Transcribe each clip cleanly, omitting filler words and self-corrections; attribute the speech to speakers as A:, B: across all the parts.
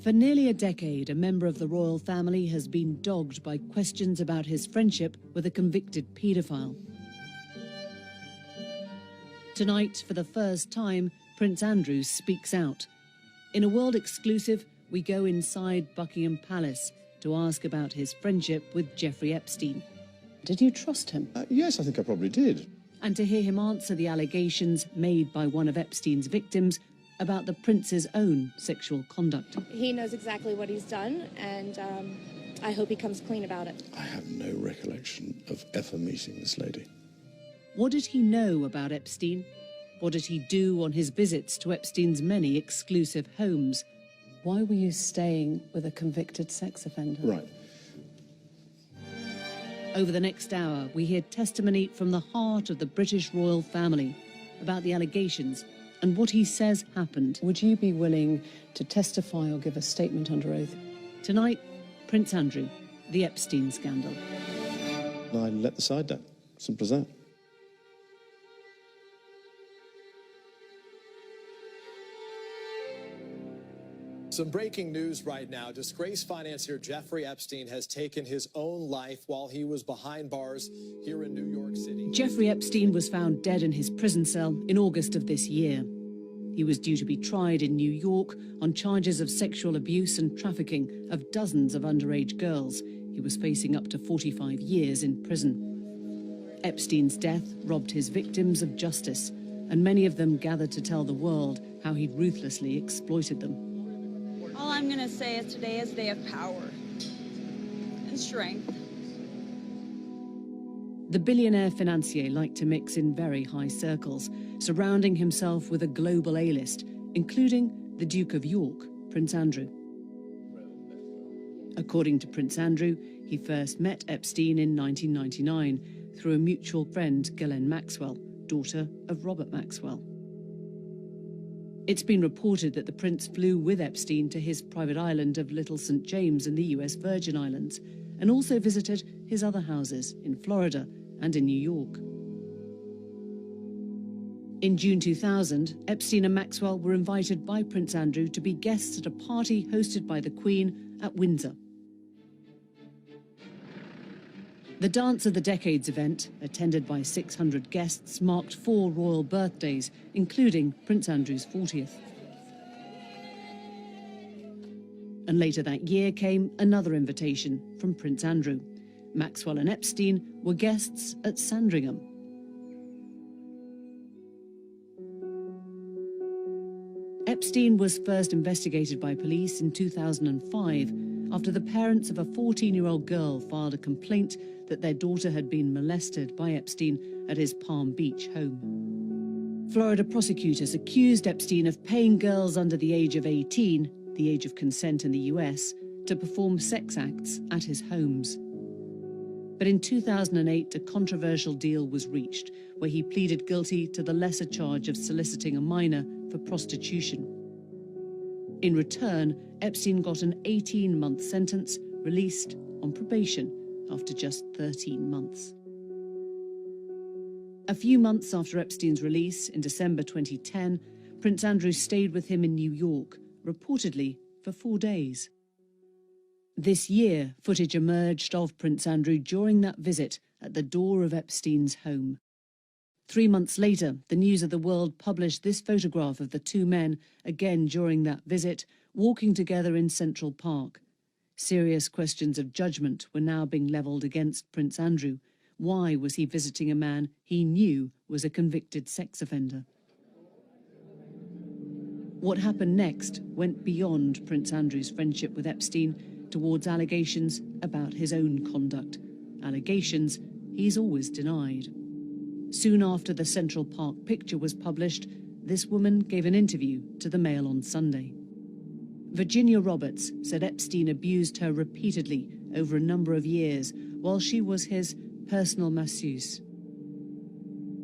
A: For nearly a decade, a member of the royal family has been dogged by questions about his friendship with a convicted paedophile. Tonight, for the first time, Prince Andrew speaks out. In a world exclusive, we go inside Buckingham Palace to ask about his friendship with Jeffrey Epstein. Did you trust him?
B: Yes, I think I probably did.
A: And to hear him answer the allegations made by one of Epstein's victims about the prince's own sexual conduct.
C: He knows exactly what he's done, and I hope he comes clean about it.
B: I have no recollection of ever meeting this lady.
A: What did he know about Epstein? What did he do on his visits to Epstein's many exclusive homes? Why were you staying with a convicted sex offender?
B: Right.
A: Over the next hour, we hear testimony from the heart of the British royal family about the allegations and what he says happened. Would you be willing to testify or give a statement under oath? Tonight, Prince Andrew, the Epstein scandal.
B: I let the side down. Simple as that.
D: Some breaking news right now. Disgraced financier Jeffrey Epstein has taken his own life while he was behind bars here in New York City.
A: Jeffrey Epstein was found dead in his prison cell in August of this year. He was due to be tried in New York on charges of sexual abuse and trafficking of dozens of underage girls. He was facing up to 45 years in prison. Epstein's death robbed his victims of justice, and many of them gathered to tell the world how he ruthlessly exploited them.
E: All I'm going to say is today is a day of power and strength.
A: The billionaire financier liked to mix in very high circles, surrounding himself with a global A-list, including the Duke of York, Prince Andrew. According to Prince Andrew, he first met Epstein in 1999 through a mutual friend, Ghislaine Maxwell, daughter of Robert Maxwell. It's been reported that the prince flew with Epstein to his private island of Little St. James in the US Virgin Islands, and also visited his other houses in Florida and in New York. In June 2000, Epstein and Maxwell were invited by Prince Andrew to be guests at a party hosted by the Queen at Windsor. The Dance of the Decades event, attended by 600 guests, marked 4 royal birthdays, including Prince Andrew's 40th. And later that year came another invitation from Prince Andrew. Maxwell and Epstein were guests at Sandringham. Epstein was first investigated by police in 2005 after the parents of a 14-year-old girl filed a complaint that their daughter had been molested by Epstein at his Palm Beach home. Florida prosecutors accused Epstein of paying girls under the age of 18, the age of consent in the US, to perform sex acts at his homes. But in 2008, a controversial deal was reached where he pleaded guilty to the lesser charge of soliciting a minor for prostitution. In return, Epstein got an 18-month sentence, released on probation after just 13 months. A few months after Epstein's release, in December 2010, Prince Andrew stayed with him in New York, reportedly for 4 days. This year, footage emerged of Prince Andrew during that visit at the door of Epstein's home. 3 months later, the News of the World published this photograph of the two men, again during that visit, walking together in Central Park. Serious questions of judgment were now being levelled against Prince Andrew. Why was he visiting a man he knew was a convicted sex offender? What happened next went beyond Prince Andrew's friendship with Epstein towards allegations about his own conduct. Allegations he's always denied. Soon after the Central Park picture was published, this woman gave an interview to the Mail on Sunday. Virginia Roberts said Epstein abused her repeatedly over a number of years while she was his personal masseuse.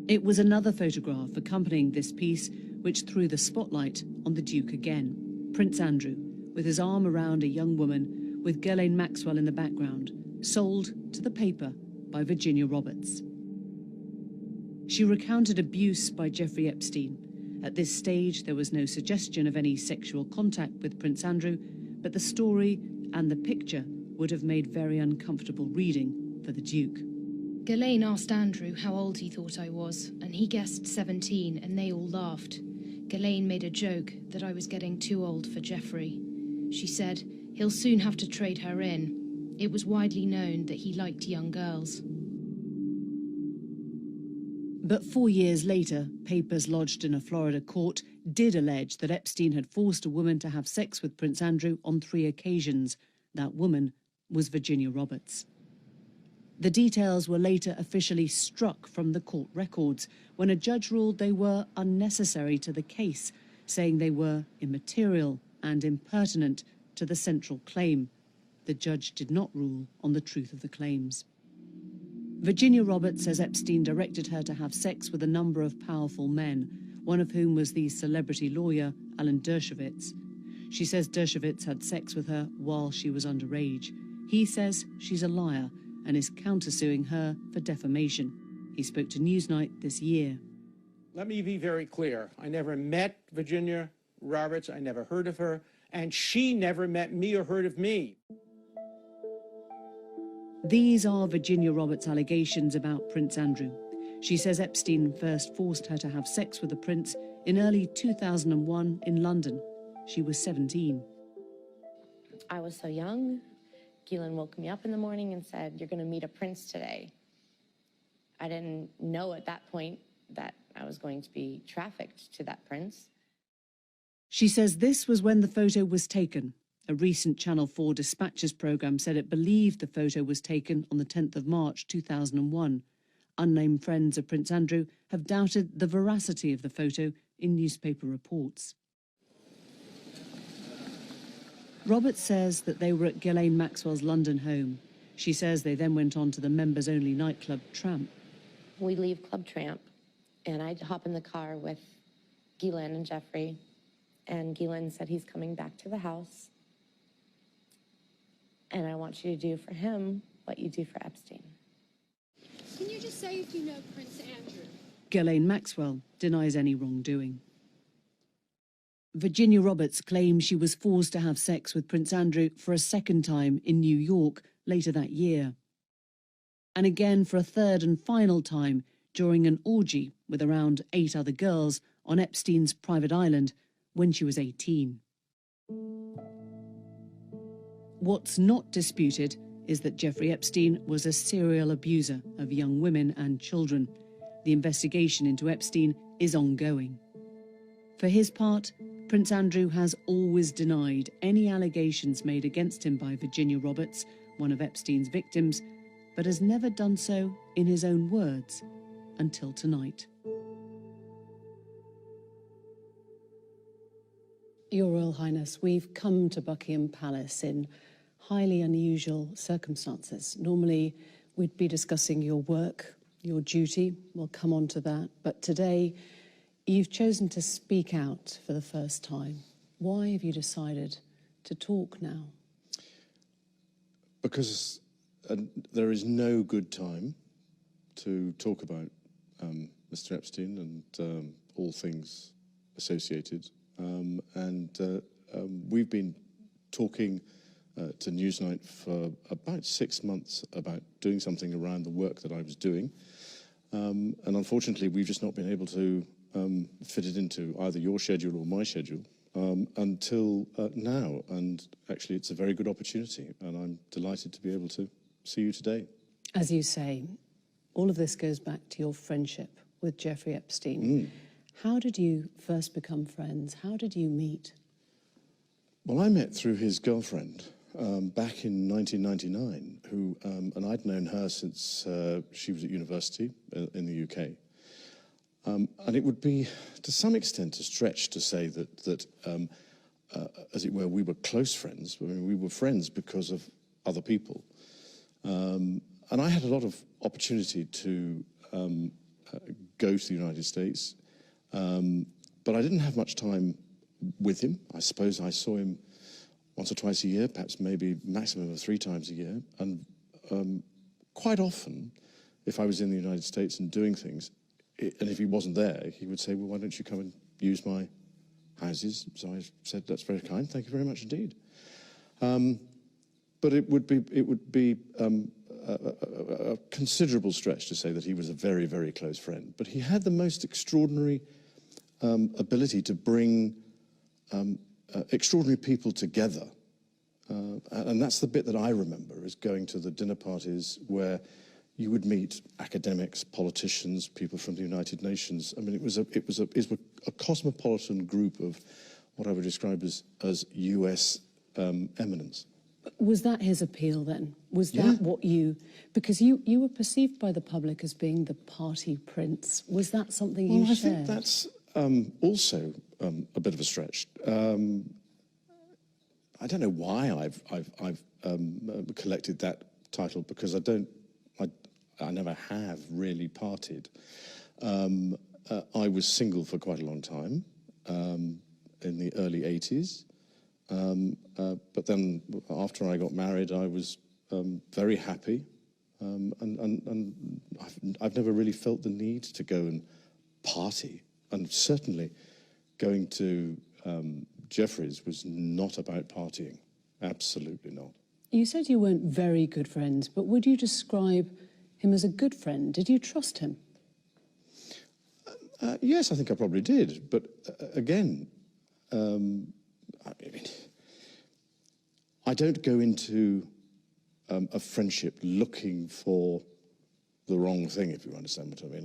A: It was another photograph accompanying this piece which threw the spotlight on the Duke again. Prince Andrew, with his arm around a young woman with Ghislaine Maxwell in the background, sold to the paper by Virginia Roberts. She recounted abuse by Jeffrey Epstein. At this stage, there was no suggestion of any sexual contact with Prince Andrew, but the story and the picture would have made very uncomfortable reading for the Duke.
F: Ghislaine asked Andrew how old he thought I was, and he guessed 17, and they all laughed. Ghislaine made a joke that I was getting too old for Geoffrey. She said he'll soon have to trade her in. It was widely known that he liked young girls.
A: But 4 years later, papers lodged in a Florida court did allege that Epstein had forced a woman to have sex with Prince Andrew on 3 occasions. That woman was Virginia Roberts. The details were later officially struck from the court records when a judge ruled they were unnecessary to the case, saying they were immaterial and impertinent to the central claim. The judge did not rule on the truth of the claims. Virginia Roberts says Epstein directed her to have sex with a number of powerful men, one of whom was the celebrity lawyer Alan Dershowitz. She says Dershowitz had sex with her while she was underage. He says she's a liar and is countersuing her for defamation. He spoke to Newsnight this year.
G: Let me be very clear. I never met Virginia Roberts. I never heard of her. And she never met me or heard of me.
A: These are Virginia Roberts' allegations about Prince Andrew. She says Epstein first forced her to have sex with the prince in early 2001 in London. She was 17.
C: I was so young. Ghislaine woke me up in the morning and said, "You're going to meet a prince today." I didn't know at that point that I was going to be trafficked to that prince.
A: She says this was when the photo was taken. A recent Channel 4 Dispatches programme said it believed the photo was taken on the 10th of March 2001. Unnamed friends of Prince Andrew have doubted the veracity of the photo in newspaper reports. Roberts says that they were at Ghislaine Maxwell's London home. She says they then went on to the members-only nightclub Tramp.
C: We leave Club Tramp, and I hop in the car with Ghislaine and Geoffrey, and Ghislaine said he's coming back to the house, and I want you to do for him what you do for Epstein.
H: Can you just say if you know Prince Andrew?
A: Ghislaine Maxwell denies any wrongdoing. Virginia Roberts claims she was forced to have sex with Prince Andrew for a second time in New York later that year. And again for a third and final time during an orgy with around 8 other girls on Epstein's private island when she was 18. What's not disputed is that Jeffrey Epstein was a serial abuser of young women and children. The investigation into Epstein is ongoing. For his part, Prince Andrew has always denied any allegations made against him by Virginia Roberts, one of Epstein's victims, but has never done so in his own words until tonight.
I: Your Royal Highness, we've come to Buckingham Palace in highly unusual circumstances. Normally, we'd be discussing your work, your duty. We'll come on to that. But today, you've chosen to speak out for the first time. Why have you decided to talk now?
B: Because there is no good time to talk about Mr. Epstein and all things associated. We've been talking to Newsnight for about 6 months about doing something around the work that I was doing. And unfortunately, we've just not been able to fit it into either your schedule or my schedule until now. And actually, it's a very good opportunity, and I'm delighted to be able to see you today.
I: As you say, all of this goes back to your friendship with Jeffrey Epstein. How did you first become friends? How did you meet?
B: Well, I met through his girlfriend back in 1999, who, and I'd known her since she was at university in the UK. And it would be, to some extent, a stretch to say that as it were, we were close friends. I mean, we were friends because of other people. And I had a lot of opportunity to go to the United States, but I didn't have much time with him. I suppose I saw him once or twice a year, perhaps maybe maximum of 3 times a year. And quite often, if I was in the United States and doing things, and if he wasn't there, he would say, well, why don't you come and use my houses? So I said, that's very kind, thank you very much indeed. But it would be a considerable stretch to say that he was a very, very close friend. But he had the most extraordinary ability to bring extraordinary people together. And that's the bit that I remember, is going to the dinner parties where you would meet academics, politicians, people from the United Nations. I mean, it was a cosmopolitan group of what I would describe as US eminence.
I: Was that his appeal then? Was that what you... Because you were perceived by the public as being the party prince. Was that something you shared?
B: I think that's also a bit of a stretch. I don't know why I've collected that title, because I never have really partied. I was single for quite a long time in the early 80s. But then after I got married, I was very happy, and I've never really felt the need to go and party. And certainly going to Jeffrey's was not about partying, absolutely not.
I: You said you weren't very good friends, but would you describe him as a good friend? Did you trust him?
B: Yes, I think I probably did, but again, I mean, I don't go into a friendship looking for the wrong thing, if you understand what I mean.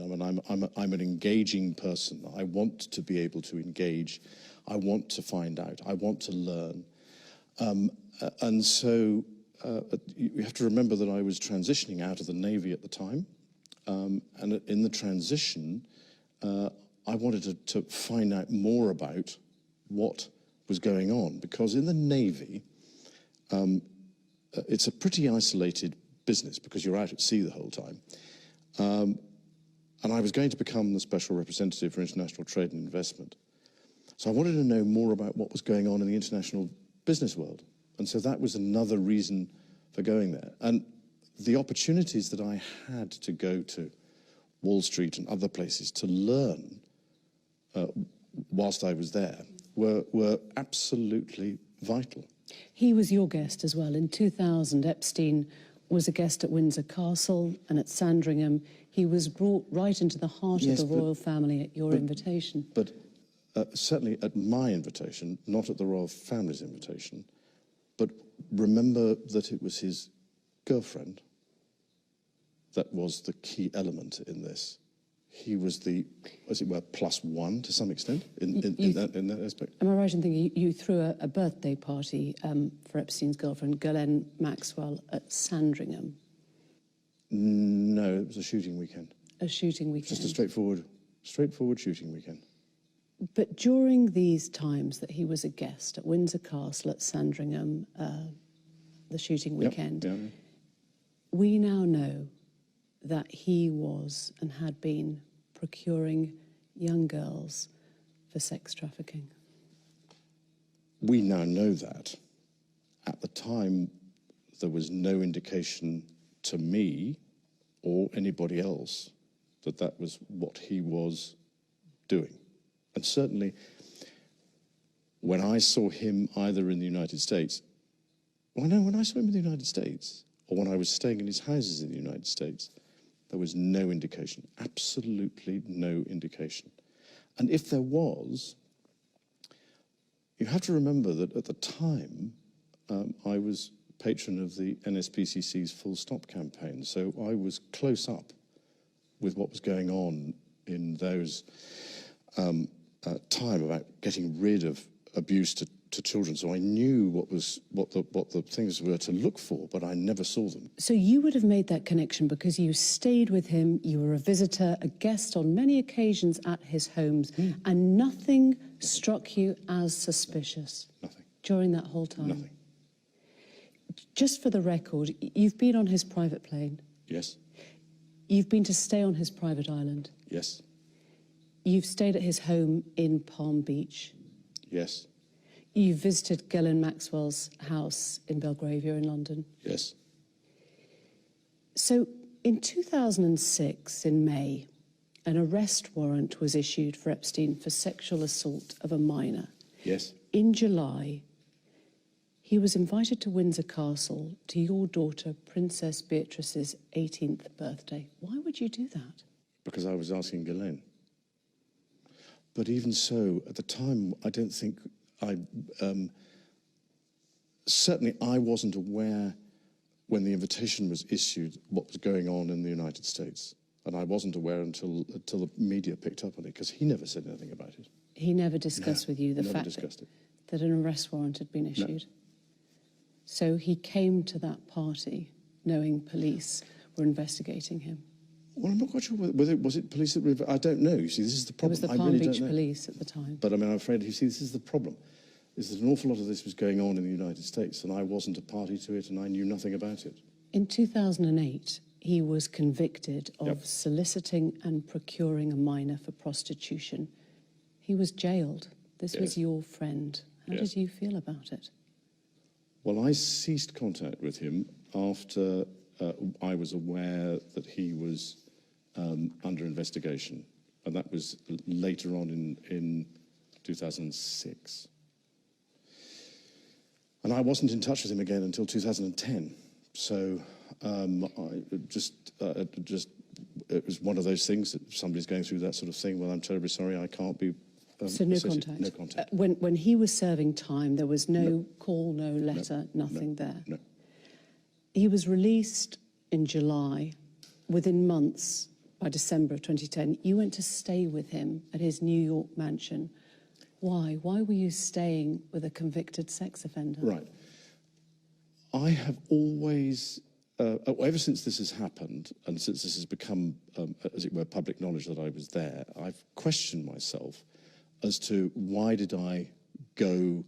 B: I'm an engaging person. I want to be able to engage. I want to find out. I want to learn. And so you have to remember that I was transitioning out of the Navy at the time. And in the transition, I wanted to find out more about what was going on, because in the Navy, it's a pretty isolated business because you're out at sea the whole time. And I was going to become the Special Representative for International Trade and Investment. So I wanted to know more about what was going on in the international business world. And so that was another reason for going there. And the opportunities that I had to go to Wall Street and other places to learn whilst I was there were absolutely vital.
I: He was your guest as well. In 2000, Epstein was a guest at Windsor Castle and at Sandringham. He was brought right into the heart of the royal family at your invitation.
B: But certainly at my invitation, not at the royal family's invitation. But remember that it was his girlfriend that was the key element in this. He was the, as it were, plus one to some extent in that aspect.
I: Am I right in thinking you threw a birthday party for Epstein's girlfriend, Ghislaine Maxwell, at Sandringham?
B: No, it was a shooting weekend.
I: A shooting weekend?
B: Just a straightforward shooting weekend.
I: But during these times that he was a guest at Windsor Castle, at Sandringham, the shooting weekend, we now know that he was and had been procuring young girls for sex trafficking.
B: We now know that. At the time, there was no indication to me or anybody else that that was what he was doing. And certainly, when I saw him either in the United States, when I saw him in the United States, or when I was staying in his houses in the United States, there was no indication, absolutely no indication. And if there was, you have to remember that at the time, I was patron of the NSPCC's Full Stop campaign, so I was close up with what was going on in those time about getting rid of abuse to children. So I knew what the things were to look for, but I never saw them.
I: So you would have made that connection because you stayed with him, you were a visitor, a guest on many occasions at his homes, and nothing struck you as suspicious?
B: Nothing.
I: During that whole time?
B: Nothing.
I: Just for the record, you've been on his private plane?
B: Yes.
I: You've been to stay on his private island?
B: Yes.
I: You've stayed at his home in Palm Beach?
B: Yes.
I: You visited Ghislaine Maxwell's house in Belgravia in London?
B: Yes.
I: So in 2006, in May, an arrest warrant was issued for Epstein for sexual assault of a minor.
B: Yes.
I: In July, He was invited to Windsor Castle to your daughter, Princess Beatrice's 18th birthday. Why would you do that?
B: Because I was asking Ghislaine. But even so, at the time, I don't think certainly I wasn't aware when the invitation was issued what was going on in the United States. And I wasn't aware until the media picked up on it, because he never said anything about it.
I: He never discussed with you the
B: never
I: fact
B: discussed it.
I: that an arrest warrant had been issued? No. So he came to that party knowing police were investigating him?
B: Well, I'm not quite sure whether was it police that were, I don't know. You see, this is the problem.
I: It was the Palm Beach police at the time.
B: But I mean, I'm afraid, you see, this is the problem, is that an awful lot of this was going on in the United States, and I wasn't a party to it, and I knew nothing about it.
I: In 2008, he was convicted of soliciting and procuring a minor for prostitution. He was jailed. This was your friend. How did you feel about it?
B: Well, I ceased contact with him after I was aware that he was under investigation, and that was later on in 2006. And I wasn't in touch with him again until 2010. So it was one of those things that somebody's going through that sort of thing. Well, I'm terribly sorry, I can't be.
I: So no contact?
B: No contact.
I: When he was serving time, there was no call, no letter, nothing there?
B: No.
I: He was released in July. Within months, by December of 2010, you went to stay with him at his New York mansion. Why? Why were you staying with a convicted sex offender?
B: Right. I have always, ever since this has happened, and since this has become, as it were, public knowledge that I was there, I've questioned myself as to why did I go,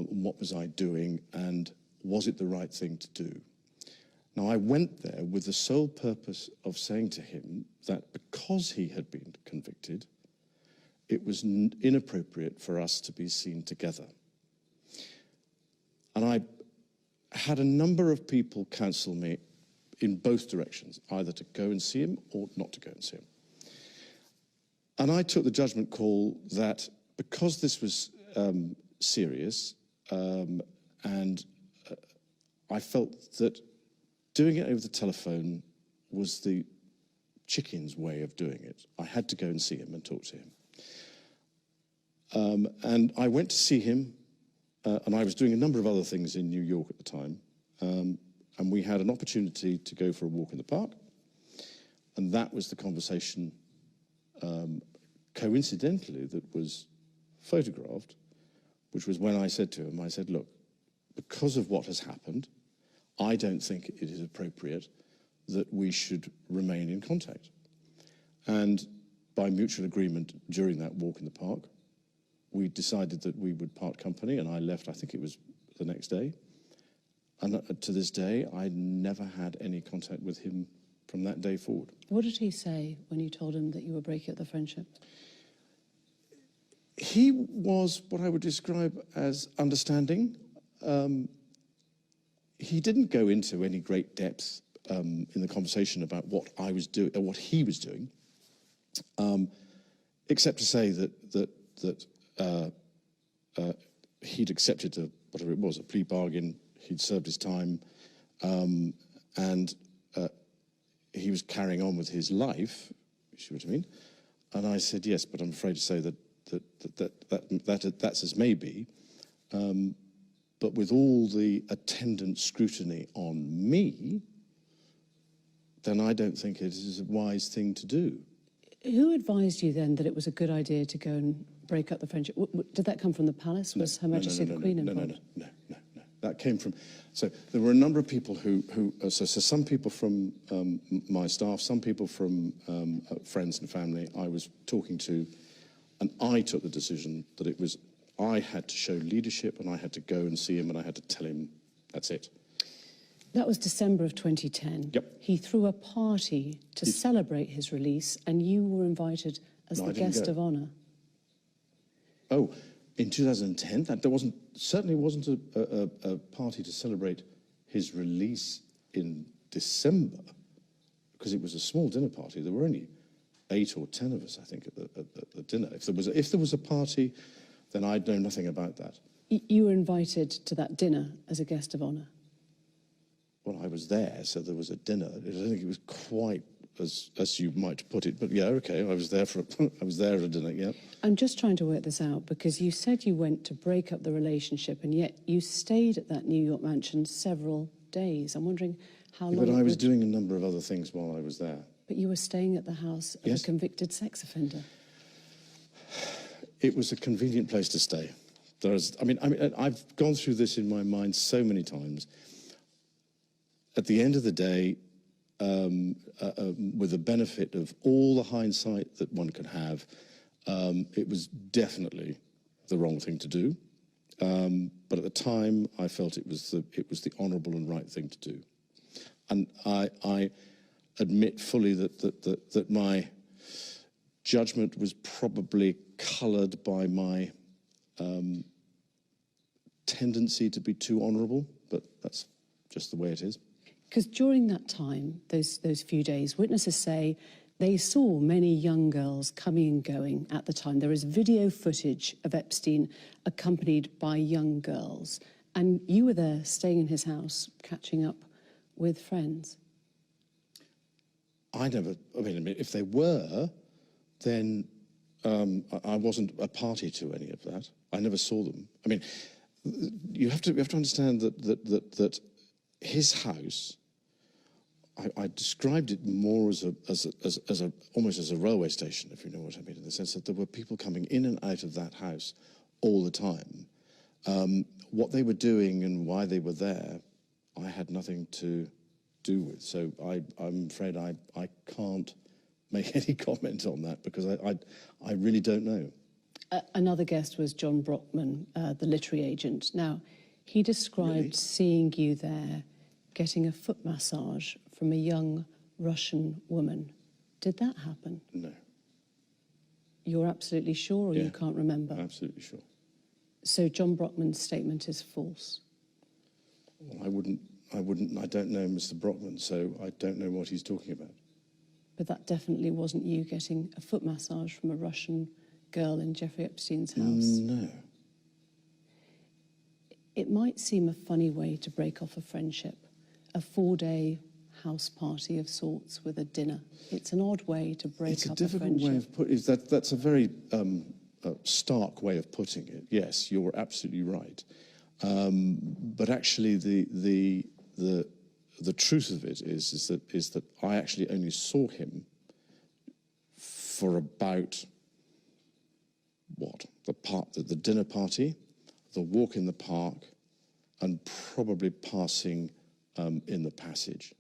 B: what was I doing, and was it the right thing to do? Now, I went there with the sole purpose of saying to him that because he had been convicted, it was inappropriate for us to be seen together. And I had a number of people counsel me in both directions, either to go and see him or not to go and see him. And I took the judgment call that because this was serious, and I felt that doing it over the telephone was the chicken's way of doing it. I had to go and see him and talk to him. And I went to see him, and I was doing a number of other things in New York at the time, and we had an opportunity to go for a walk in the park, and that was the conversation, coincidentally, that was photographed, which was when I said to him, I said, look, because of what has happened, I don't think it is appropriate that we should remain in contact. And by mutual agreement during that walk in the park, we decided that we would part company, and I left, I think it was the next day. And to this day, I never had any contact with him from that day forward.
I: What did he say when you told him that you were breaking up the friendship?
B: He was what I would describe as understanding. He didn't go into any great depth in the conversation about what I was doing, or what he was doing, except to say that he'd accepted whatever it was, a plea bargain. He'd served his time, and he was carrying on with his life. You see what I mean? And I said yes, but I'm afraid to say that's as may be. But with all the attendant scrutiny on me, then I don't think it is a wise thing to do.
I: Who advised you then that it was a good idea to go and break up the friendship? Did that come from the palace? Was Her Majesty the Queen involved?
B: No. That came from, so there were a number of people so some people from my staff, some people from friends and family I was talking to, and I took the decision that it was, I had to show leadership, and I had to go and see him, and I had to tell him, that's it.
I: That was December of 2010.
B: Yep.
I: He threw a party to celebrate his release, and you were invited as the guest of honour.
B: Oh, in 2010, certainly wasn't a party to celebrate his release in December, because it was a small dinner party. There were only 8 or 10 of us, I think, at the dinner. If there was a party, then I'd know nothing about that.
I: You were invited to that dinner as a guest of honour.
B: Well, I was there, so there was a dinner. I don't think it was quite as you might put it, but yeah, okay, I was there I was there at a dinner, yeah.
I: I'm just trying to work this out because you said you went to break up the relationship and yet you stayed at that New York mansion several days. I'm wondering how long...
B: But I was doing a number of other things while I was there.
I: But you were staying at the house of a convicted sex offender.
B: It was a convenient place to stay. I mean, I've gone through this in my mind so many times. At the end of the day, with the benefit of all the hindsight that one could have, it was definitely the wrong thing to do. But at the time, I felt it was the honourable and right thing to do. And I admit fully that my judgment was probably coloured by my tendency to be too honourable, but that's just the way it is.
I: Because during that time, those few days, witnesses say they saw many young girls coming and going at the time. There is video footage of Epstein accompanied by young girls. And you were there staying in his house, catching up with friends.
B: I mean, if they were, then I wasn't a party to any of that. I never saw them. I mean, you have to understand that his house, I described it more as almost as a railway station, if you know what I mean, in the sense that there were people coming in and out of that house all the time. What they were doing and why they were there, I had nothing to do with. So I'm afraid I can't make any comment on that because I really don't know.
I: Another guest was John Brockman, the literary agent. Now, he described seeing you there getting a foot massage from a young Russian woman. Did that happen?
B: No.
I: You're absolutely sure or you can't remember?
B: Absolutely sure.
I: So John Brockman's statement is false?
B: Well, I don't know Mr. Brockman, so I don't know what he's talking about.
I: But that definitely wasn't you getting a foot massage from a Russian girl in Jeffrey Epstein's house?
B: No.
I: It might seem a funny way to break off a friendship, a 4-day house party of sorts with a dinner. It's an odd way to break up a friendship.
B: It's a difficult way of putting it. That's a very stark way of putting it. Yes, you're absolutely right. But actually, the truth of it is that I actually only saw him for about the dinner party, the walk in the park, and probably passing in the passage.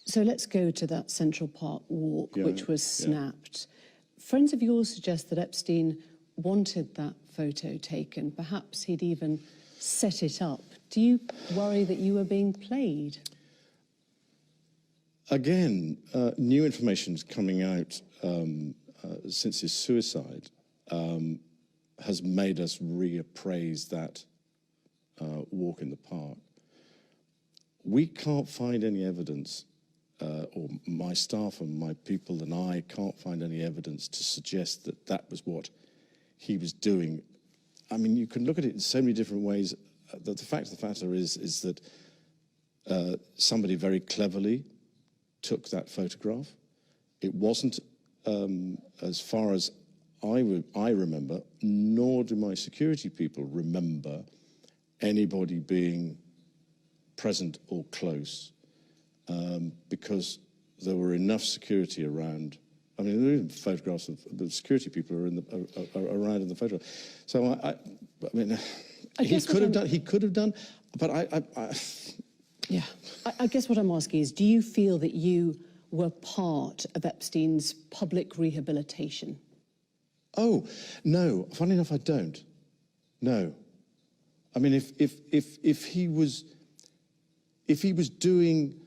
I: So let's go to that Central Park walk, which was snapped. Friends of yours suggest that Epstein wanted that photo taken. Perhaps he'd even set it up. Do you worry that you were being played?
B: Again, new information's coming out since his suicide has made us reappraise that walk in the park. We can't find any evidence, or my staff and my people and I can't find any evidence to suggest that that was what he was doing. I mean, you can look at it in so many different ways. The fact of the matter is that somebody very cleverly took that photograph. It wasn't, as far as I remember, nor do my security people remember anybody being present or close, because there were enough security around. I mean, there are even photographs of the security people are around in the photograph. So I mean, he could have done, but
I: Yeah. I guess what I'm asking is, do you feel that you were part of Epstein's public rehabilitation?
B: Oh, no. Funny enough, I don't. No. I mean, if he was doing,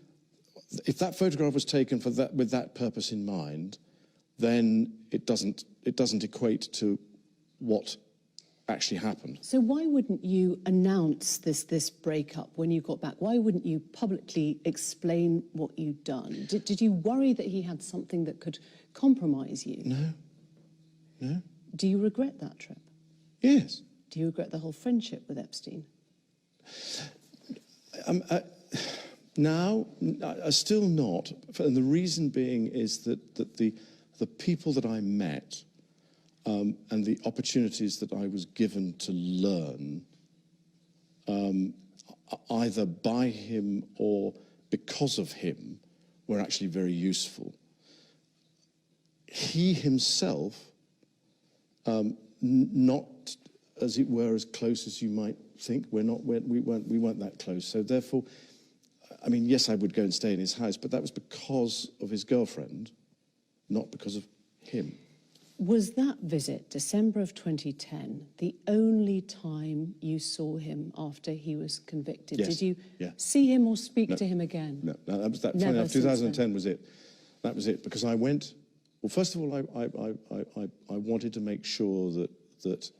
B: if that photograph was taken for that with that purpose in mind, then it doesn't equate to what actually happened.
I: So why wouldn't you announce this breakup when you got back? Why wouldn't you publicly explain what you'd done? Did you worry that he had something that could compromise you?
B: No. No.
I: Do you regret that trip?
B: Yes.
I: Do you regret the whole friendship with Epstein?
B: Now, still not. And the reason being is that the people that I met and the opportunities that I was given to learn, either by him or because of him, were actually very useful. He himself, not, as it were, as close as you might think. We weren't that close. So therefore, I mean, yes, I would go and stay in his house, but that was because of his girlfriend, not because of him.
I: Was that visit, December of 2010, the only time you saw him after he was convicted?
B: Yes.
I: Did you
B: Yeah.
I: see him or speak to him again?
B: No, that was that.
I: Never
B: Funny enough,
I: since
B: 2010 was it. That was it, because I went. Well, first of all, I wanted to make sure that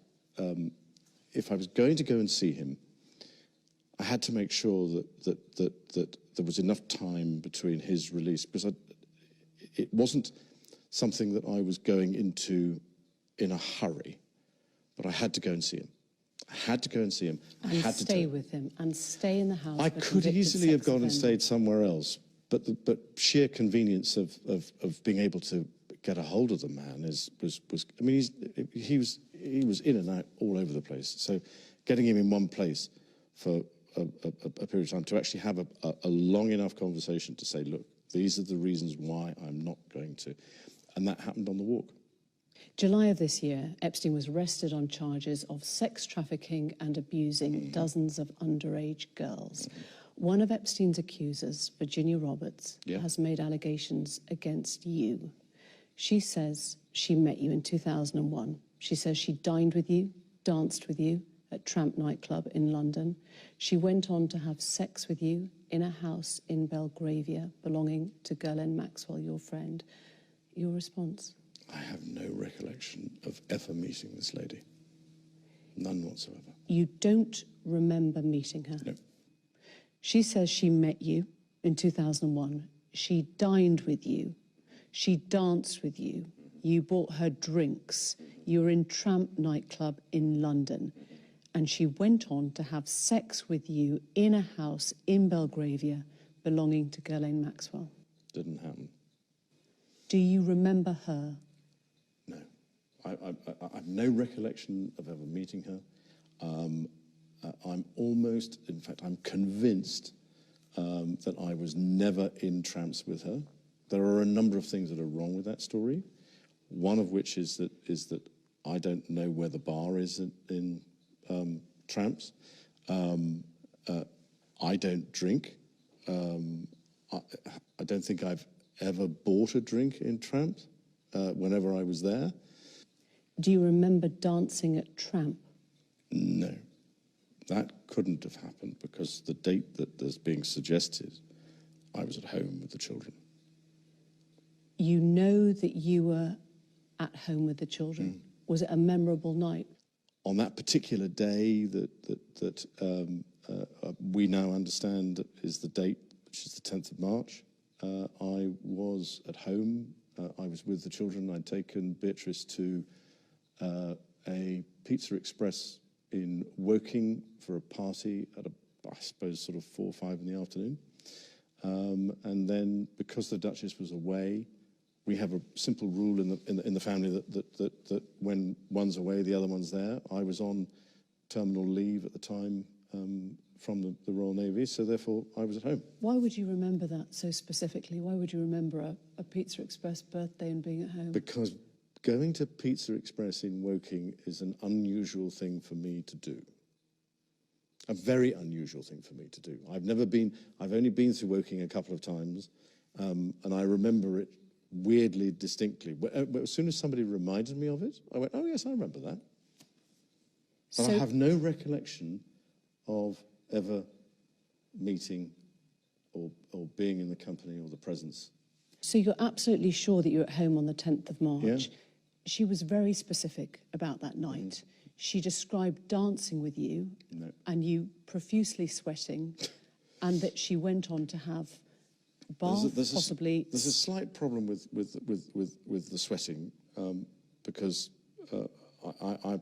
B: if I was going to go and see him, I had to make sure that there was enough time between his release, because it wasn't something that I was going into in a hurry, but I had to go and see him. I had to go and see him. I
I: And
B: had to
I: stay with him and stay in the house.
B: I
I: of a
B: could
I: convicted
B: easily have
I: sex
B: gone and
I: offender.
B: stayed somewhere else, but sheer convenience of being able to get a hold of the man was. I mean, he was in and out all over the place. So getting him in one place for a period of time to actually have a long enough conversation to say, look, these are the reasons why I'm not going to, and that happened on the walk.
I: July of this year, Epstein was arrested on charges of sex trafficking and abusing dozens of underage girls. One of Epstein's accusers, Virginia Roberts, has made allegations against you. She says she met you in 2001. She says she dined with you, danced with you at Tramp nightclub in London. She went on to have sex with you in a house in Belgravia belonging to Ghislaine Maxwell, your friend. Your response?
B: I have no recollection of ever meeting this lady. None whatsoever.
I: You don't remember meeting her?
B: No.
I: She says she met you in 2001. She dined with you. She danced with you. You bought her drinks. You were in Tramp nightclub in London. And she went on to have sex with you in a house in Belgravia belonging to Ghislaine Maxwell.
B: Didn't happen.
I: Do you remember her?
B: No. I have no recollection of ever meeting her. I'm almost, in fact, I'm convinced that I was never in Tramps with her. There are a number of things that are wrong with that story. One of which is that I don't know where the bar is in Tramps. I don't drink. I don't think I've ever bought a drink in Tramp whenever I was there.
I: Do you remember dancing at Tramp?
B: No, that couldn't have happened because the date that is being suggested, I was at home with the children.
I: You know that you were at home with the children. Was it a memorable night?
B: On that particular day that we now understand is the date, which is the 10th of March, I was at home. I was with the children. I'd taken Beatrice to a Pizza Express in Woking for a party at I suppose sort of 4 or 5 in the afternoon. And then because the Duchess was away, we have a simple rule in the family that when one's away, the other one's there. I was on terminal leave at the time from the Royal Navy, so therefore I was at home.
I: Why would you remember that so specifically? Why would you remember a Pizza Express birthday and being at home?
B: Because going to Pizza Express in Woking is an unusual thing for me to do. A very unusual thing for me to do. I've only been through Woking a couple of times, and I remember it weirdly distinctly. As soon as somebody reminded me of it, I went, oh yes, I remember that. But I have no recollection of ever meeting or being in the company or the presence.
I: So you're absolutely sure that you're at home on the 10th of March.
B: Yeah.
I: She was very specific about that night. She described dancing with you and you profusely sweating, and that she went on to have bath, possibly.
B: There's a slight problem with the sweating because I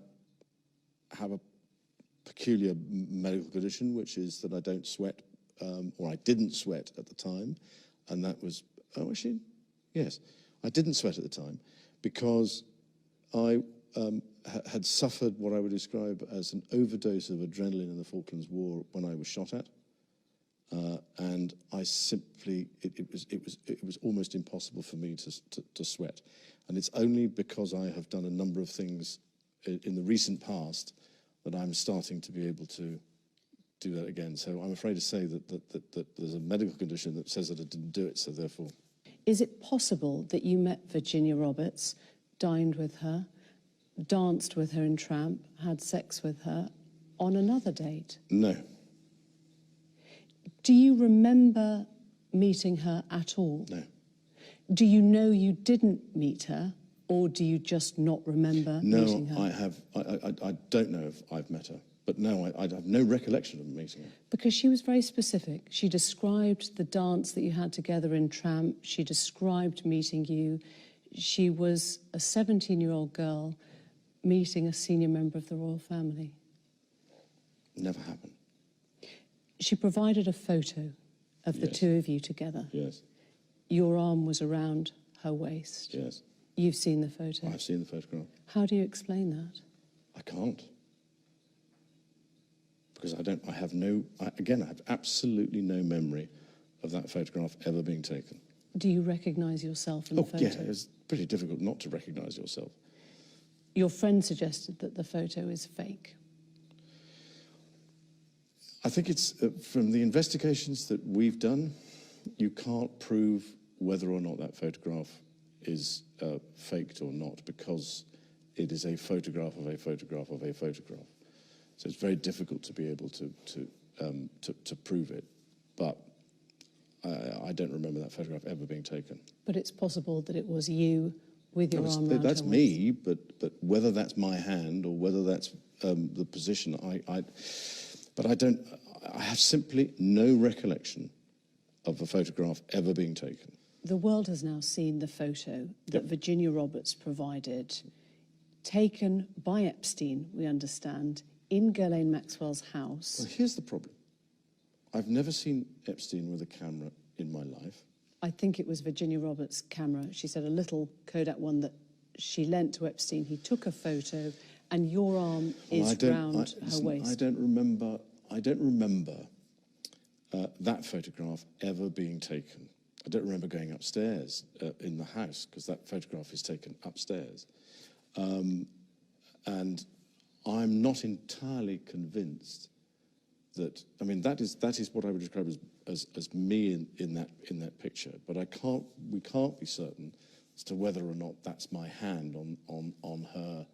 B: have peculiar medical condition, which is that I don't sweat, or I didn't sweat at the time, and that was, oh, actually, yes, I didn't sweat at the time because I had suffered what I would describe as an overdose of adrenaline in the Falklands War when I was shot at, and I simply, it was almost impossible for me to sweat, and it's only because I have done a number of things in the recent past that I'm starting to be able to do that again. So I'm afraid to say that there's a medical condition that says that I didn't do it, so therefore.
I: Is it possible that you met Virginia Roberts, dined with her, danced with her in Tramp, had sex with her on another date?
B: No.
I: Do you remember meeting her at all?
B: No.
I: Do you know you didn't meet her, or do you just not remember meeting her?
B: No, I don't know if I've met her, but no, I have no recollection of meeting her.
I: Because she was very specific. She described the dance that you had together in Tramp. She described meeting you. She was a 17-year-old girl meeting a senior member of the royal family.
B: Never happened.
I: She provided a photo of the two of you together.
B: Yes.
I: Your arm was around her waist.
B: Yes.
I: You've seen the photo.
B: I've seen the photograph.
I: How do you explain that?
B: I can't. Because I have absolutely no memory of that photograph ever being taken.
I: Do you recognise yourself in the photo?
B: Yeah, it's pretty difficult not to recognise yourself.
I: Your friend suggested that the photo is fake.
B: I think it's, from the investigations that we've done, you can't prove whether or not that photograph is faked or not, because it is a photograph of a photograph of a photograph. So it's very difficult to be able to prove it. But I don't remember that photograph ever being taken.
I: But it's possible that it was you with your arm around
B: that's
I: her
B: me, but whether that's my hand or whether that's the position, I have simply no recollection of a photograph ever being taken.
I: The world has now seen the photo that Virginia Roberts provided, taken by Epstein, we understand, in Ghislaine Maxwell's house.
B: Well, here's the problem. I've never seen Epstein with a camera in my life.
I: I think it was Virginia Roberts' camera. She said a little Kodak one that she lent to Epstein. He took a photo, and your arm is round her waist.
B: I don't remember that photograph ever being taken. I don't remember going upstairs in the house, because that photograph is taken upstairs. And I'm not entirely convinced that, I mean, that is what I would describe as me in that picture. But we can't be certain as to whether or not that's my hand on her,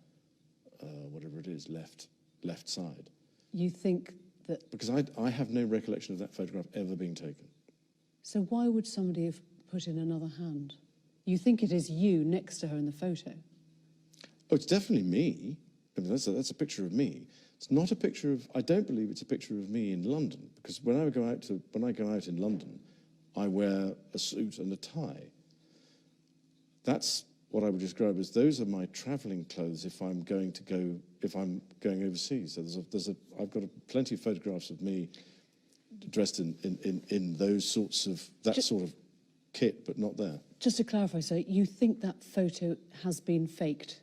B: whatever it is, left side.
I: You think that...
B: Because I have no recollection of that photograph ever being taken.
I: So why would somebody have put in another hand? You think it is you next to her in the photo?
B: Oh, it's definitely me. I mean, that's a picture of me. It's not a picture of, I don't believe it's a picture of me in London, because when I go out in London, I wear a suit and a tie. That's what I would describe as, those are my travelling clothes if I'm going going overseas. So I've got plenty of photographs of me dressed in those sorts of, sort of kit, but not there.
I: Just to clarify, so you think that photo has been faked?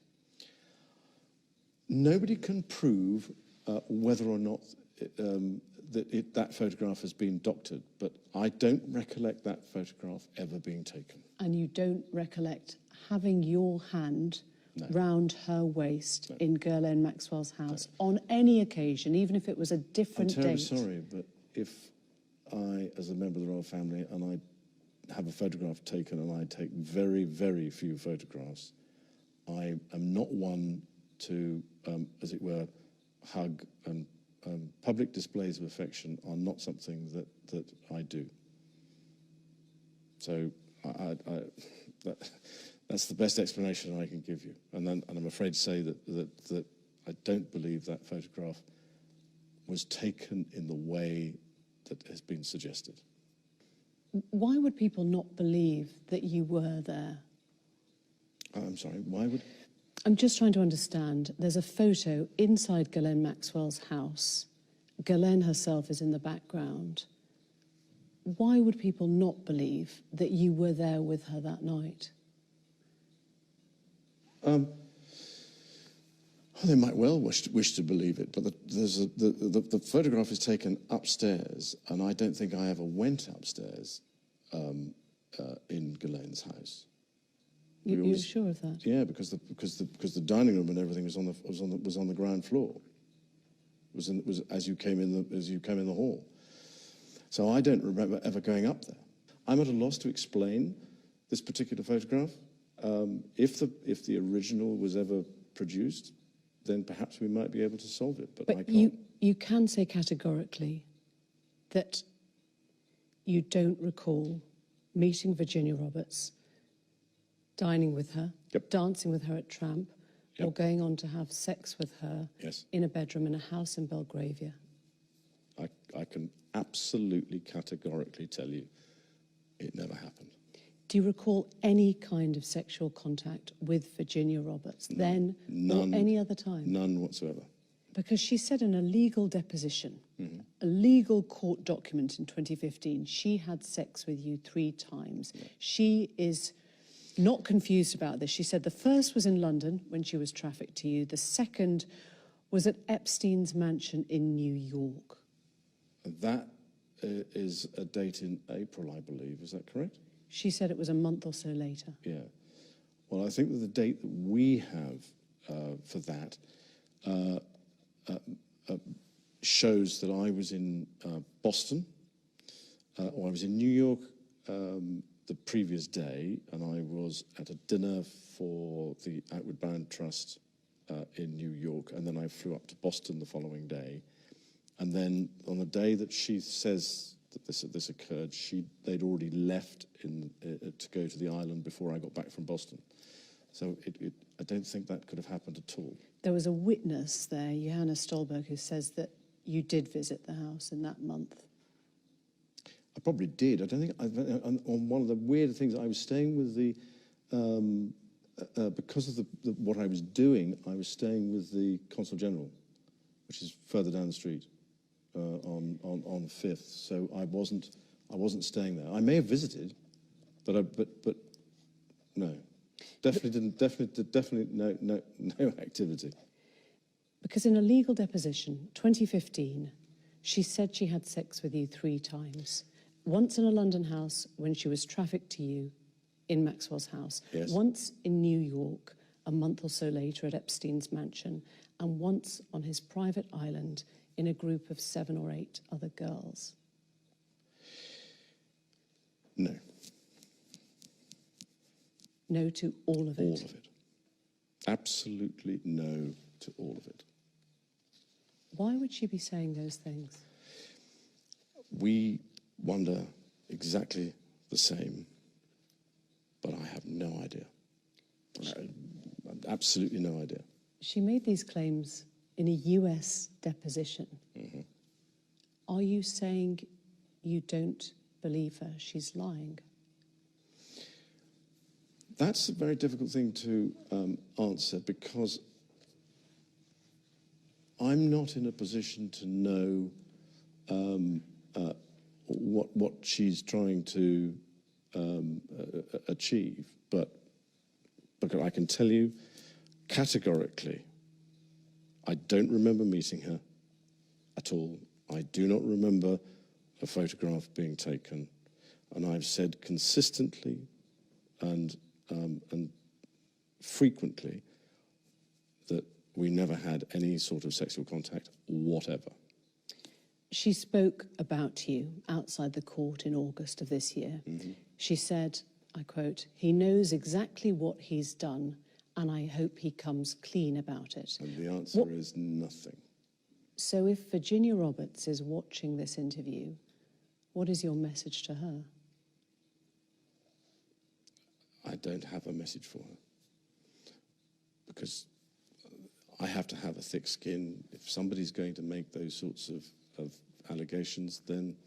B: Nobody can prove whether or not that photograph has been doctored, but I don't recollect that photograph ever being taken.
I: And you don't recollect having your hand round her waist in Ghislaine Maxwell's house on any occasion, even if it was a different date?
B: I'm terribly sorry, but if I, as a member of the royal family, and I have a photograph taken, and I take very, very few photographs, I am not one to, as it were, hug, and public displays of affection are not something that I do. So that's the best explanation I can give you. And I'm afraid to say that I don't believe that photograph was taken in the way that has been suggested.
I: Why would people not believe that you were there?
B: I'm sorry, why would...
I: I'm just trying to understand. There's a photo inside Ghislaine Maxwell's house. Ghislaine herself is in the background. Why would people not believe that you were there with her that night?
B: Well, they might well wish to believe it, but the photograph is taken upstairs, and I don't think I ever went upstairs in Ghislaine's house.
I: You're sure of that?
B: Yeah, because the dining room and everything was on the ground floor. It was as you came in the hall. So I don't remember ever going up there. I'm at a loss to explain this particular photograph. If the original was ever produced, then perhaps we might be able to solve it. But I can't.
I: You can say categorically that you don't recall meeting Virginia Roberts, dining with her,
B: Yep.
I: dancing with her at Tramp, or
B: Yep.
I: going on to have sex with her
B: Yes.
I: in a bedroom in a house in Belgravia.
B: I can absolutely categorically tell you it never happened.
I: Do you recall any kind of sexual contact with Virginia Roberts then
B: None.
I: or any other time?
B: None whatsoever.
I: Because she said in a legal deposition,
B: Mm-hmm.
I: a legal court document in 2015, she had sex with you 3 times.
B: Yeah.
I: She is not confused about this. She said the first was in London when she was trafficked to you. The second was at Epstein's mansion in New York.
B: That is a date in April, I believe. Is that correct?
I: She said it was a month or so later.
B: Yeah. Well, I think that the date that we have for that shows that I was in Boston, or I was in New York the previous day, and I was at a dinner for the Outward Bound Trust in New York, and then I flew up to Boston the following day. And then on the day that she says that this occurred, they'd already left to go to the island before I got back from Boston. So I don't think that could have happened at all.
I: There was a witness there, Johanna Stolberg, who says that you did visit the house in that month.
B: I probably did. I don't think. On one of the weird things, I was staying with because of what I was doing. I was staying with the Consul General, which is further down the street on Fifth. So I wasn't staying there. I may have visited, but no, definitely didn't. Definitely no activity.
I: Because in a legal deposition, 2015, she said she had sex with you 3 times. Once in a London house when she was trafficked to you in Maxwell's house.
B: Yes.
I: Once in New York a month or so later at Epstein's mansion. And once on his private island in a group of 7 or 8 other girls.
B: No.
I: No to all of it?
B: All of it. Absolutely no to all of it.
I: Why would she be saying those things?
B: We wonder exactly the same, but I have no idea. Absolutely no idea.
I: She made these claims in a US deposition.
B: Mm-hmm.
I: Are you saying you don't believe her? She's lying?
B: That's a very difficult thing to answer, because I'm not in a position to know what she's trying to achieve, but I can tell you categorically, I don't remember meeting her at all. I do not remember a photograph being taken, and I've said consistently and frequently that we never had any sort of sexual contact whatever.
I: She spoke about you outside the court in August of this year. Mm-hmm. She said, I quote, "He knows exactly what he's done, and I hope he comes clean about it."
B: And the answer is nothing.
I: So if Virginia Roberts is watching this interview, what is your message to her?
B: I don't have a message for her, because I have to have a thick skin. If somebody's going to make those sorts of allegations, then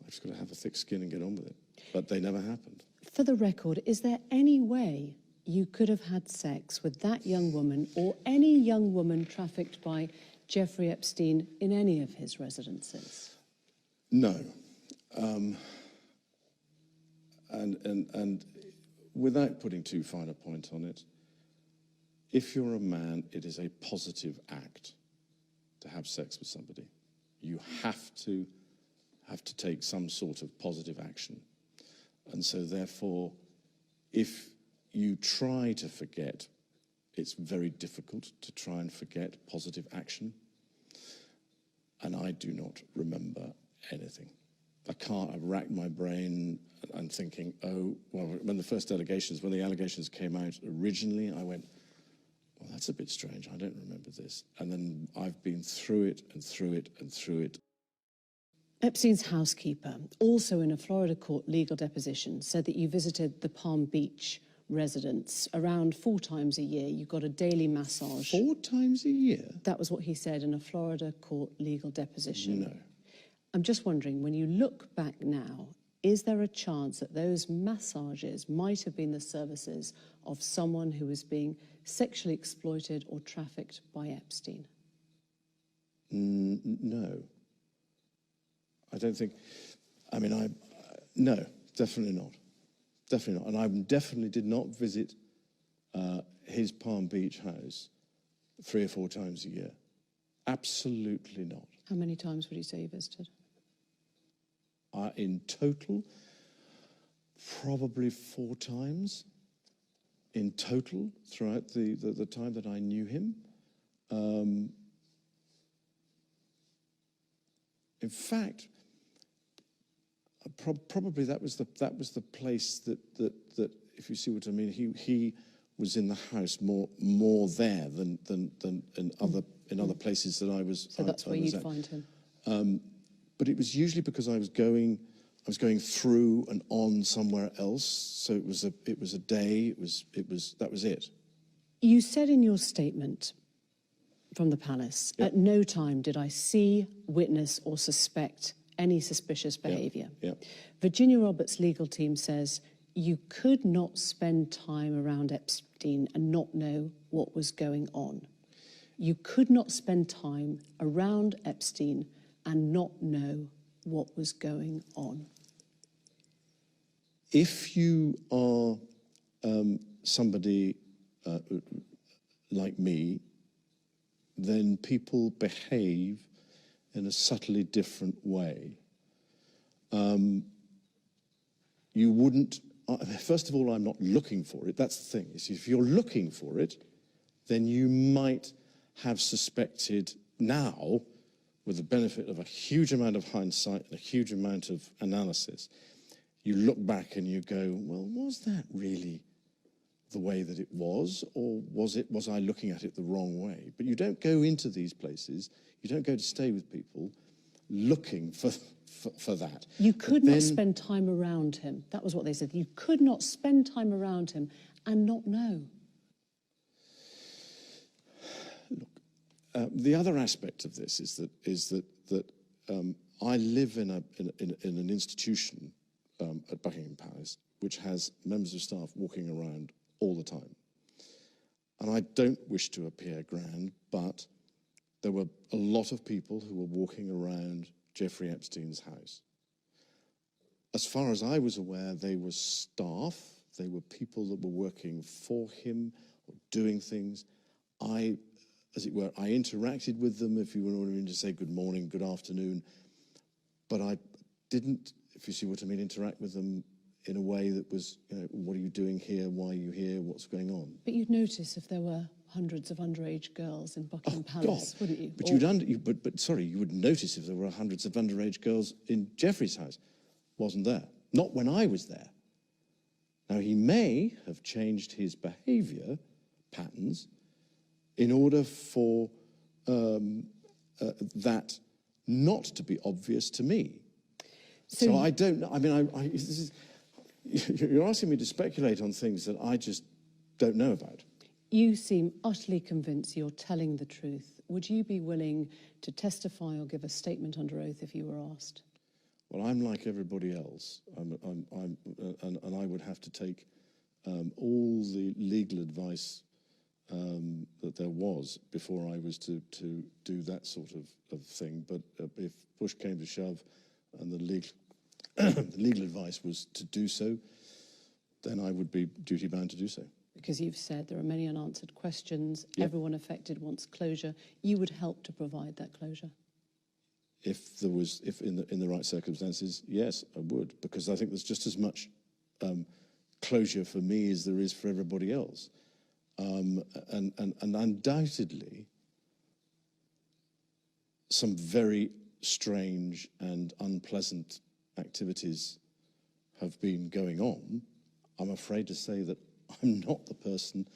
B: I've just got to have a thick skin and get on with it. But they never happened.
I: For the record, is there any way you could have had sex with that young woman or any young woman trafficked by Jeffrey Epstein in any of his residences?
B: No. And without putting too fine a point on it, if you're a man, it is a positive act to have sex with somebody. You have to take some sort of positive action. And so therefore, if you try to forget, it's very difficult to try and forget positive action. And I do not remember anything. I've racked my brain and thinking, oh, well, when the allegations came out originally, I went, well, that's a bit strange. I don't remember this. And then I've been through it and through it and through it.
I: Epstein's housekeeper, also in a Florida court legal deposition, said that you visited the Palm Beach residence around 4 times a year. You got a daily massage.
B: 4 times a year?
I: That was what he said in a Florida court legal deposition.
B: No.
I: I'm just wondering, when you look back now, is there a chance that those massages might have been the services of someone who was being sexually exploited or trafficked by Epstein?
B: No. I don't think, no, definitely not. Definitely not. And I definitely did not visit his Palm Beach house 3 or 4 times a year. Absolutely not.
I: How many times would you say you visited?
B: In total, probably 4 times. In total, throughout the time that I knew him. In fact, probably that was the place that if you see what I mean, he was in the house more there than in other places that I was.
I: So that's where you'd find him.
B: But it was usually because I was going through and on somewhere else. So it was a day. That was it.
I: You said in your statement from the palace,
B: Yep.
I: at no time did I see, witness, or suspect any suspicious behaviour.
B: Yep.
I: Virginia Roberts' legal team says you could not spend time around Epstein and not know what was going on. You could not spend time around Epstein and not know what was going on.
B: If you are somebody like me, then people behave in a subtly different way. You wouldn't, first of all, I'm not looking for it. That's the thing. If you're looking for it, then you might have suspected now, with the benefit of a huge amount of hindsight and a huge amount of analysis, you look back and you go, well, was that really the way that it was, or was I looking at it the wrong way? But you don't go into these places, you don't go to stay with people looking for that.
I: You could not spend time around him. That was what they said. You could not spend time around him and not know.
B: Look, the other aspect of this is that I live in an institution at Buckingham Palace which has members of staff walking around all the time. And I don't wish to appear grand, but there were a lot of people who were walking around Jeffrey Epstein's house. As far as I was aware, they were staff, they were people that were working for him or doing things. As it were, I interacted with them, if you were to say good morning, good afternoon, but I didn't, if you see what I mean, interact with them in a way that was, what are you doing here? Why are you here? What's going on?
I: But you'd notice if there were hundreds of underage girls in Buckingham Palace,
B: God.
I: wouldn't you?
B: But you would notice if there were hundreds of underage girls in Jeffrey's house. Wasn't there. Not when I was there. Now, he may have changed his behaviour patterns in order for that not to be obvious to me. So I don't know. I mean, you're asking me to speculate on things that I just don't know about.
I: You seem utterly convinced you're telling the truth. Would you be willing to testify or give a statement under oath if you were asked?
B: Well, I'm like everybody else, and I would have to take all the legal advice that there was before I was to do that sort of thing. But if push came to shove and the legal, the legal advice was to do so, then I would be duty-bound to do so.
I: Because you've said there are many unanswered questions, everyone affected wants closure. You would help to provide that closure?
B: If in the right circumstances, yes, I would, because I think there's just as much closure for me as there is for everybody else. And undoubtedly, some very strange and unpleasant activities have been going on. I'm afraid to say that I'm not the person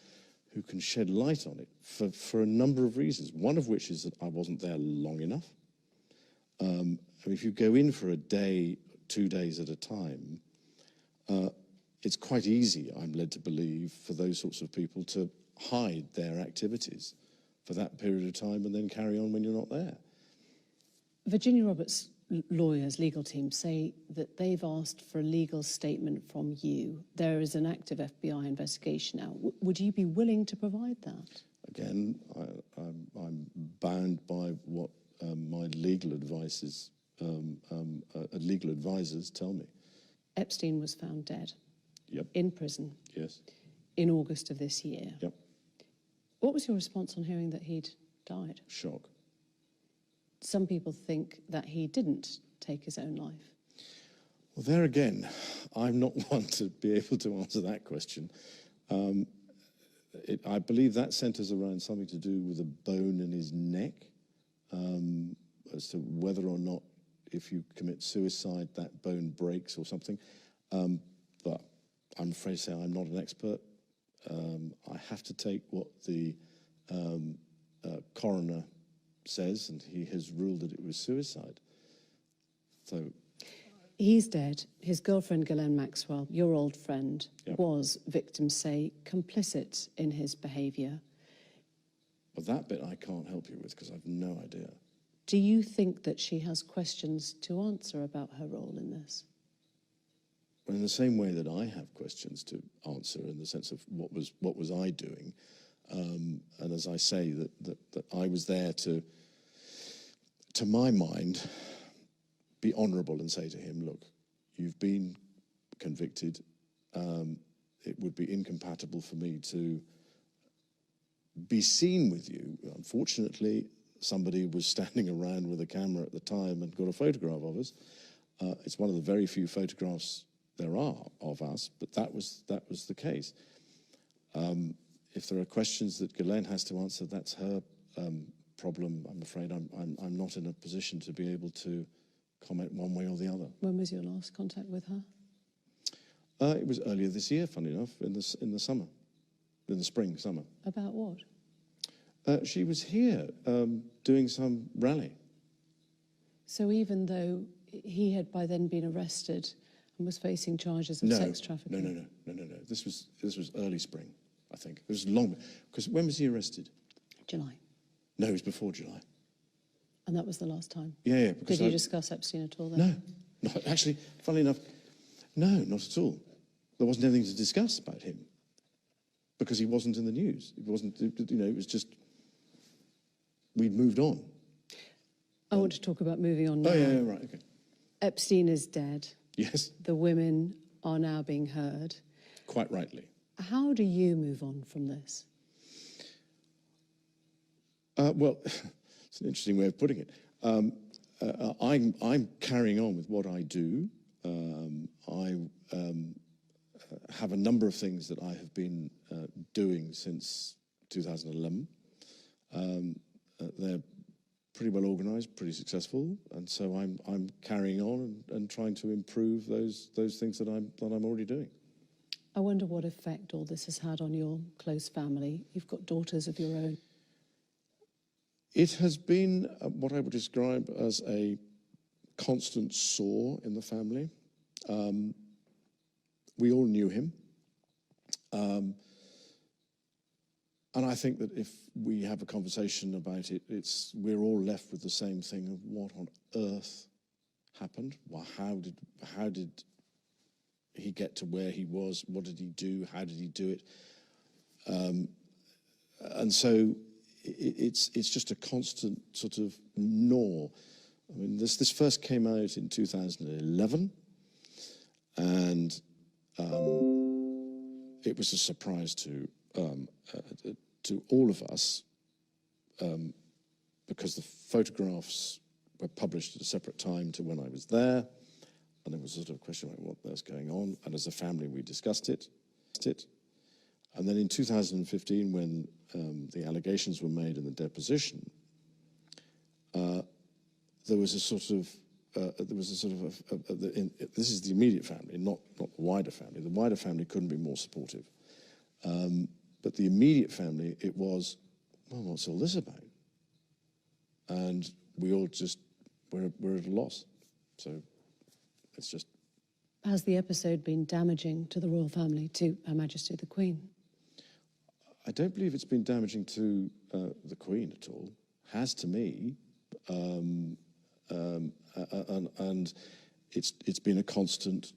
B: who can shed light on it for a number of reasons, one of which is that I wasn't there long enough. If you go in for a day, 2 days at a time, it's quite easy, I'm led to believe, for those sorts of people to hide their activities for that period of time and then carry on when you're not there.
I: Virginia Roberts' lawyers, legal team, say that they've asked for a legal statement from you. There is an active FBI investigation now. Would you be willing to provide that?
B: Again, I'm bound by what my legal advice legal advisors tell me.
I: Epstein was found dead.
B: Yep.
I: In prison.
B: Yes.
I: In August of this year.
B: Yep.
I: What was your response on hearing that he'd died?
B: Shock.
I: Some people think that he didn't take his own life.
B: Well, there again, I'm not one to be able to answer that question. I believe that centres around something to do with a bone in his neck, as to whether or not if you commit suicide, that bone breaks or something. But I'm afraid to say I'm not an expert. I have to take what the coroner says, and he has ruled that it was suicide. So
I: he's dead. His girlfriend, Ghislaine Maxwell, your old friend,
B: Yep.
I: was, victims say, complicit in his behaviour.
B: But that bit I can't help you with because I've no idea.
I: Do you think that she has questions to answer about her role in this?
B: In the same way that I have questions to answer, in the sense of what was I doing, and as I say, that I was there to my mind, be honourable and say to him, look, you've been convicted. It would be incompatible for me to be seen with you. Unfortunately, somebody was standing around with a camera at the time and got a photograph of us. It's one of the very few photographs there are of us, but that was the case. If there are questions that Ghislaine has to answer, that's her problem. I'm afraid I'm not in a position to be able to comment one way or the other.
I: When was your last contact with her?
B: It was earlier this year, funny enough, in the summer, in the spring, summer.
I: About what?
B: She was here doing some rally.
I: So even though he had by then been arrested and was facing charges of sex trafficking?
B: No. This was early spring, I think. It was long, because when was he arrested?
I: July.
B: No, it was before July.
I: And that was the last time?
B: Yeah.
I: Did you discuss Epstein at all then?
B: No, actually, funnily enough, no, not at all. There wasn't anything to discuss about him because he wasn't in the news. It wasn't, it was just, we'd moved on.
I: I want to talk about moving on now.
B: Oh, yeah, right, okay.
I: Epstein is dead.
B: Yes.
I: The women are now being heard.
B: Quite rightly.
I: How do you move on from this?
B: Well, it's an interesting way of putting it. I'm carrying on with what I do. I have a number of things that I have been doing since 2011. They're pretty well organised, pretty successful, and so I'm carrying on and trying to improve those things that I'm already doing.
I: I wonder what effect all this has had on your close family. You've got daughters of your own.
B: It has been what I would describe as a constant sore in the family. We all knew him. And I think that if we have a conversation about it, we're all left with the same thing of what on earth happened? Well, how did he get to where he was? What did he do? How did he do it? and so it's just a constant sort of gnaw. I mean, this first came out in 2011, and it was a surprise to all of us because the photographs were published at a separate time to when I was there, and there was sort of a question about what was going on, and as a family we discussed it. And then in 2015, when the allegations were made in the deposition, there was a sort of this is the immediate family, not the wider family. The wider family couldn't be more supportive, but the immediate family, it was, well, what's all this about? And we all just we're at a loss. So it's just.
I: Has the episode been damaging to the royal family, to Her Majesty the Queen?
B: I don't believe it's been damaging to the Queen at all. Has to me, and it's been a constant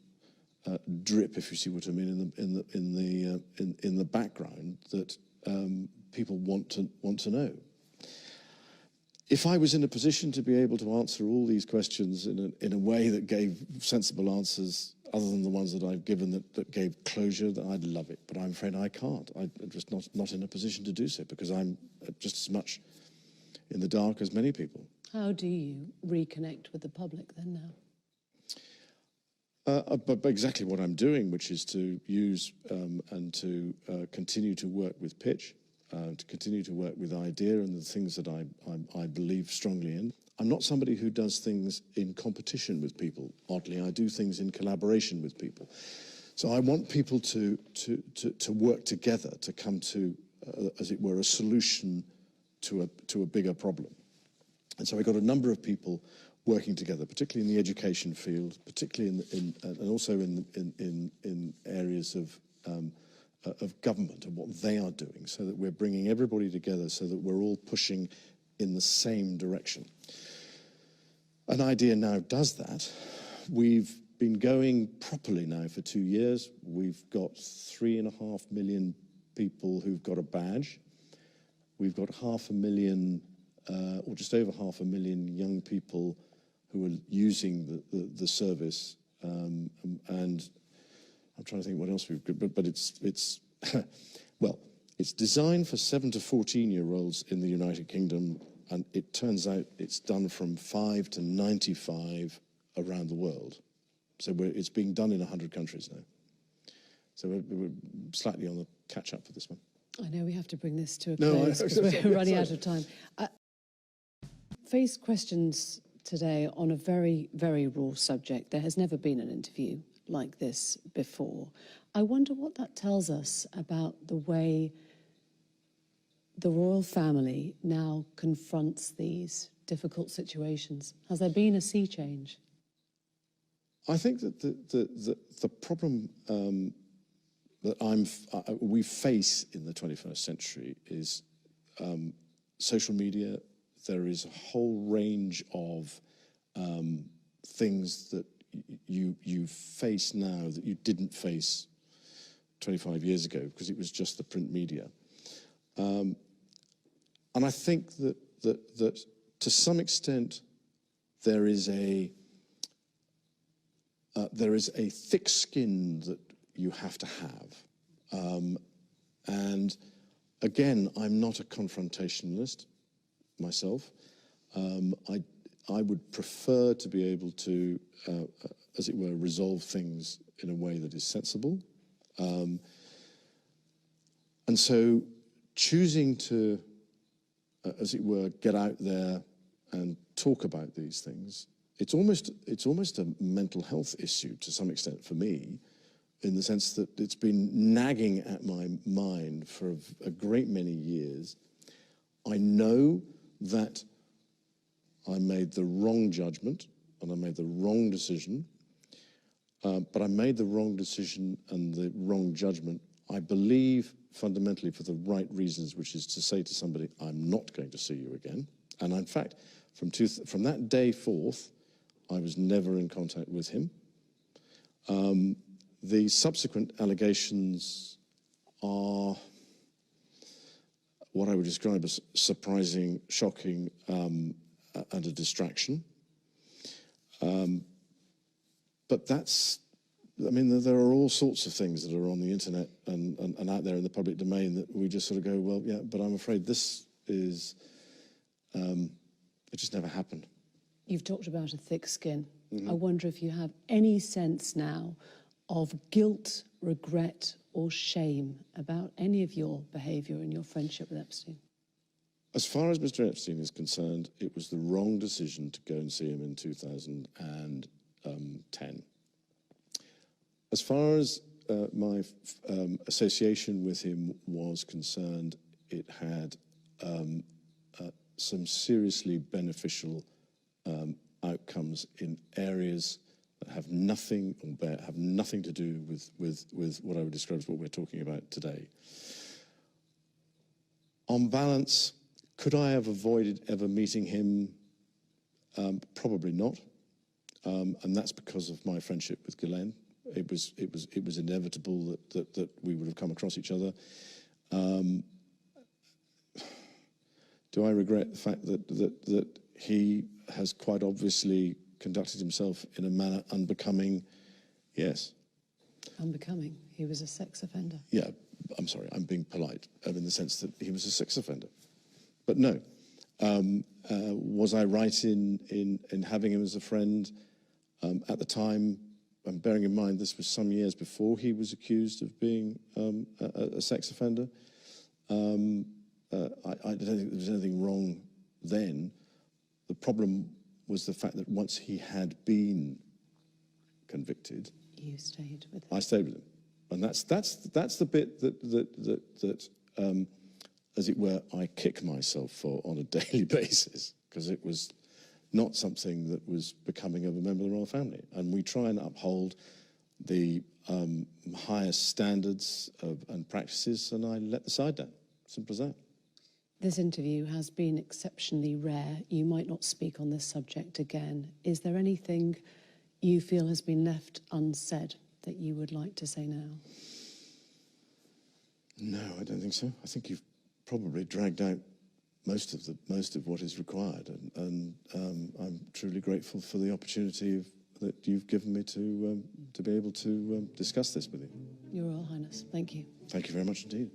B: drip, if you see what I mean, in the background that people want to know. If I was in a position to be able to answer all these questions in a way that gave sensible answers, other than the ones that I've given that gave closure, then I'd love it. But I'm afraid I can't. I'm just not in a position to do so because I'm just as much in the dark as many people.
I: How do you reconnect with the public then now?
B: But exactly what I'm doing, which is to use and to continue to work with pitch, to continue to work with idea and the things that I believe strongly in. I'm not somebody who does things in competition with people, oddly. I do things in collaboration with people. So I want people to work together to come to, as it were, a solution to a bigger problem. And so I got a number of people working together, particularly in the education field, particularly and also in areas of government and what they are doing, so that we're bringing everybody together, so that we're all pushing in the same direction. An idea now does that. We've been going properly now for 2 years. We've got 3.5 million people who've got a badge. We've got 500,000, or just over 500,000 young people who are using the service, and I'm trying to think what else we've got, but it's well, it's designed for 7 to 14-year-olds in the United Kingdom, and it turns out it's done from 5 to 95 around the world. So it's being done in 100 countries now. So we're slightly on the catch-up for this one.
I: I know we have to bring this to a close because we're running out of time. Faced questions today on a very, very raw subject. There has never been an interview like this before. I wonder what that tells us about the way the royal family now confronts these difficult situations. Has there been a sea change?
B: I think that the problem that we face in the 21st century is social media. There is a whole range of things that you face now that you didn't face 25 years ago because it was just the print media. And I think that to some extent there is a thick skin that you have to have. And again, I'm not a confrontationalist myself. I would prefer to be able to, as it were, resolve things in a way that is sensible. And so choosing to, as it were, get out there and talk about these things, it's almost a mental health issue to some extent for me, in the sense that it's been nagging at my mind for a great many years. I know that I made the wrong judgment and I made the wrong decision, but I made the wrong decision and the wrong judgment, I believe, fundamentally for the right reasons, which is to say to somebody, I'm not going to see you again. And in fact, from that day forth, I was never in contact with him. The subsequent allegations are, what I would describe as surprising, shocking, and a distraction. But that's, I mean, there are all sorts of things that are on the internet and out there in the public domain that we just sort of go, well, yeah, but I'm afraid this is, it just never happened.
I: You've talked about a thick skin. I wonder if you have any sense now of guilt, regret, or shame about any of your behaviour in your friendship with Epstein?
B: As far as Mr. Epstein is concerned, it was the wrong decision to go and see him in 2010. As far as my association with him was concerned, it had some seriously beneficial outcomes in areas that have nothing to do with what I would describe as what we're talking about today. On balance, could I have avoided ever meeting him? Probably not, and that's because of my friendship with Ghislaine. It was inevitable that we would have come across each other. Do I regret the fact that he has quite obviously conducted himself in a manner unbecoming? Yes.
I: Unbecoming? He was a sex offender.
B: Yeah, I'm sorry, I'm being polite in the sense that he was a sex offender. But no. Was I right in having him as a friend? At the time, and bearing in mind this was some years before he was accused of being a sex offender, I don't think there was anything wrong then. The problem was the fact that once he had been convicted,
I: you stayed with him.
B: I stayed with him, and that's the bit that as it were, I kick myself for on a daily basis, because it was not something that was becoming of a member of the royal family. And we try and uphold the highest standards and practices, and I let the side down. Simple as that.
I: This interview has been exceptionally rare. You might not speak on this subject again. Is there anything you feel has been left unsaid that you would like to say now?
B: No, I don't think so. I think you've probably dragged out most of what is required, and I'm truly grateful for the opportunity that you've given me to be able to discuss this with you.
I: Your Royal Highness, thank you.
B: Thank you very much indeed.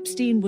A: Epstein